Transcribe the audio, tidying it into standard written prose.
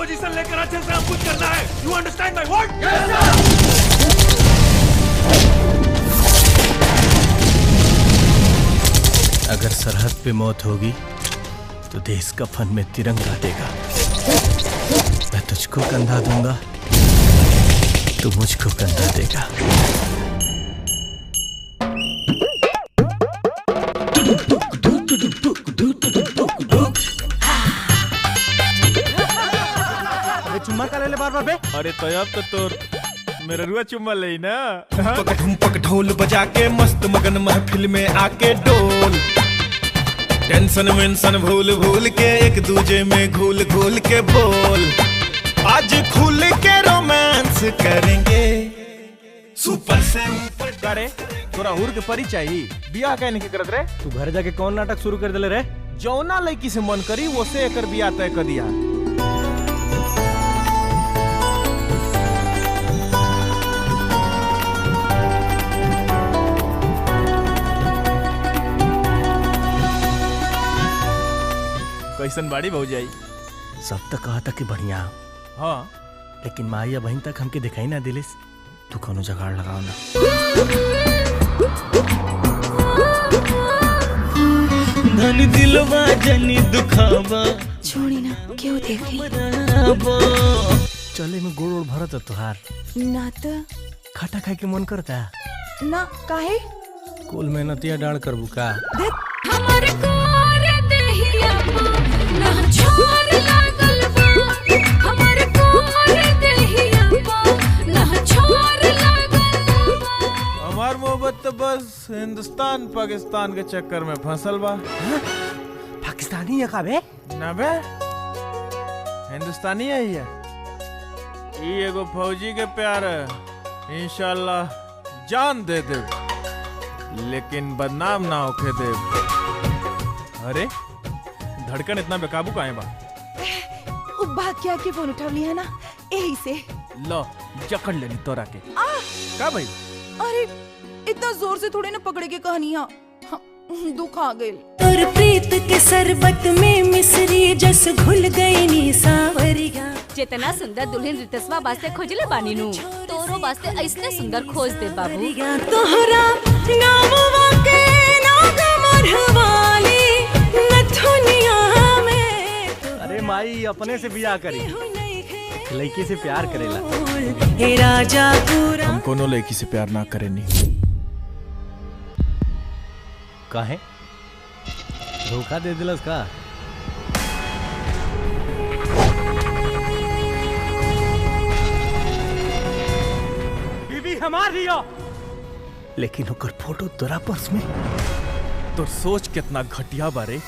Position लेकर अच्छे से हम कुछ करना है। You understand my word? अगर सरहद पे मौत होगी तो देश कफन में तिरंगा देगा। मैं तुझको कंधा दूंगा, तू मुझको कंधा देगा। चुम्मा का ले ले बार-बार बे। अरे तो अब तो तोर मेरा रुआ चुम्मा ले ना। पक ढोल बजा के मस्त मगन महफिल में आके डोल। टेंशन वेंशन भूल भूल के एक दूजे में घुल घुल के बोल। आज खुल के रोमांस करेंगे सुपर से ऊपर। अरे तोरा हुर के परिचय ही बियाह कहने के करत रे। तू घर जाके कौन नाटक शुरू कर दिले रे? जौना लड़की से मन करी वो से एकर बियाह तय कर दिया। कैसन बाड़ी भौजाई? सब तक कहा था कि बढ़िया, हाँ लेकिन माई बहन तक हमके दिखाई ना दिलिस। तू कोनो जुगाड़ लगाओ ना। धन दिलवा जनी दुखावा छोड़ी ना, क्यों देखी चले में गोड़ भरत तुहार ना तो खटा खाए के मन करता। ना काहे कुल मेहनतिया डाल कर बुका। हमारे कोर देहिया ना छोर लागल बा। हमारे कोर देहिया ना छोर लागल बा। हमार मोहब्बत तो बस हिंदुस्तान पाकिस्तान के चक्कर में फंसल बा। पाकिस्तानी है का बे? ना बे हिंदुस्तानी है ये। ई एगो फौजी के प्यार है। इंशाल्लाह जान दे दे, लेकिन बदनाम ना होके दे। अरे धड़कन इतना बेकाबू काहे बा? भाग्या के फोन उठा लिया ना, यही से। लो जकड़ लेनी तोरा के। का भाई? अरे इतना जोर से थोड़े ना पकड़े के कहानियां। हाँ, दुख आ गए। और प्रीत के शरबत में मिश्री जस घुल गई नी सावरिया। जितना सुंदर दुल्हन रितसवा वास्ते खोजले बानी नु, तोरो वास्ते ऐसने सुंदर खोज दे बाबू। तोहरा नामवा के नाग मरवाली नथुनिया में। अरे माई अपने से बियाह करी, लड़की से प्यार करेला। हे राजा पूरा हम कोनो लड़की से प्यार ना करे नहीं। काहे धोखा दे दिलस का? बीबी हमार हियो, लेकिन ओकर फोटो तोरा पर्स में। तो सोच कितना घटिया बारे।